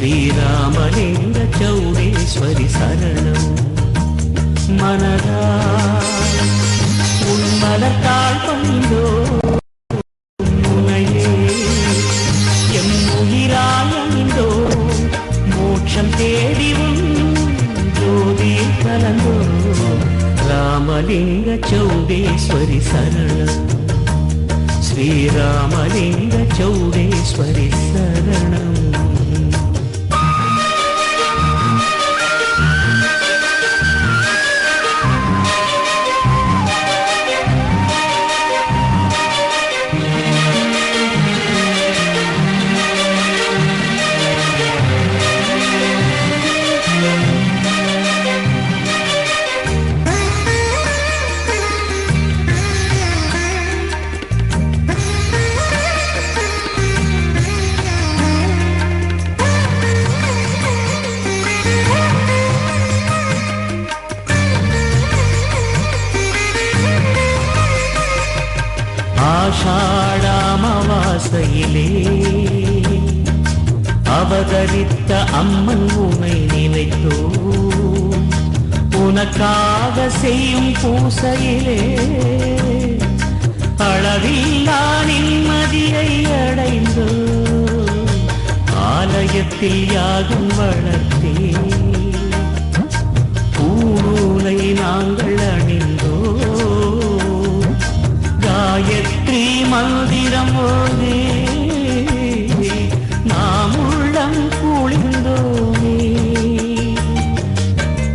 ஸ்ரீராமலிங்க சௌடேஸ்வரி சரணம். மனதா உன்மலத்தாள் கொண்டோ முனையே எம் உயிராயந்தோ மோட்சம் தேடி ஜோதி கலந்தோ. ராமலிங்க சௌடேஸ்வரி சரணம். ஸ்ரீராமலிங்க சௌடேஸ்வரி சரணம். ஆஷாடாமவாசையிலே அவதரித்த அம்மன் உனை நினைத்தோ உனக்காக செய்யும் பூசையிலே அளவில்லா நிம்மதியை அடைந்தோ. ஆலயத்தில் யாகம் வளர்த்தே பூநூலை நாங்கள் அணிந்தோ. காயத்ரி மந்திரம் ஓதே நாம் உள்ளம் குளிர்ந்தோமே.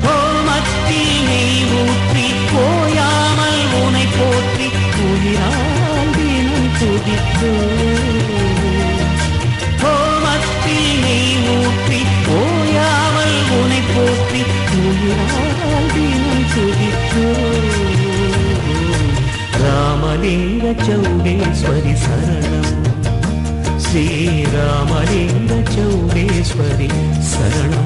ஹோமத்தில் நெய் ஊற்றி போயாமல் உனை போற்றி உயிரால் தினம் துதித்தோ. ஹோமத்தில் நெய் ஊற்றி போயாமல் உனை போற்றி உயிரால் தினம் துதித்தோ. ராமலிங்க சௌடேஸ்வரி சரணம். ஸ்ரீராமலிங்க சௌடேஸ்வரி சரணம்.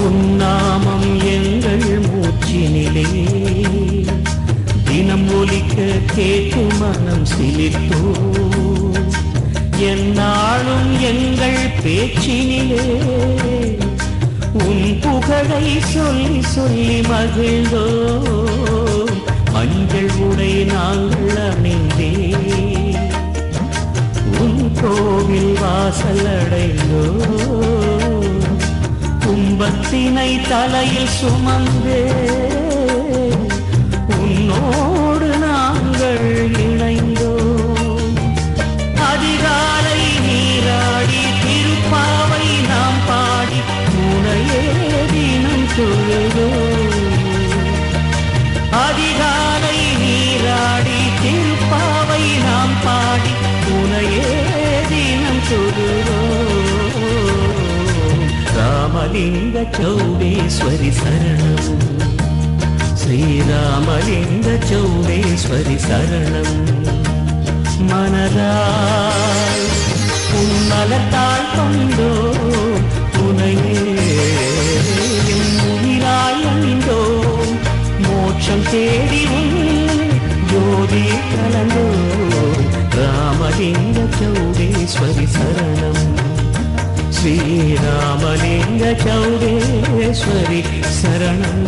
உன்னாமம் எங்கள் மூச்சினிலே தினம் ஒலிக்க கேட்டு மனம் சிலிர்த்தோ. என்னாலும் எங்கள் பேச்சினிலே உன் புகழை சொல்லி சொல்லி மகிழ்ந்தோ. மஞ்சள் உடை நாங்கள் அணிந்தே உன் கோவில் வாசல் அடைந்தோ. கும்பத்தினை தலையில் சுமந்தே உன்னோடு நாங்கள் இணைந்தோம். அதிகாலை நீராடி திருப்பாவை நாம் பாடி உனையே தினம் தொழுதோம். அதிகாலை நீராடி திருப்பாவை நாம் பாடி உனையே தினம் தொழுதோம். ராமலிங்க சௌடேஸ்வரி சரணம். ஸ்ரீராமலிங்க சௌடேஸ்வரி சரணம். மனதால் உன்மலத்தாள் கொண்டோ உனையே உயிராய் அணிந்தோ. மோட்சம் தேடி ஜோதி கலந்தோ. ராமலிங்க சௌடேஸ்வரி சரணம். ஸ்ரீராமலிங்க சௌடேஸ்வரி சரணம்.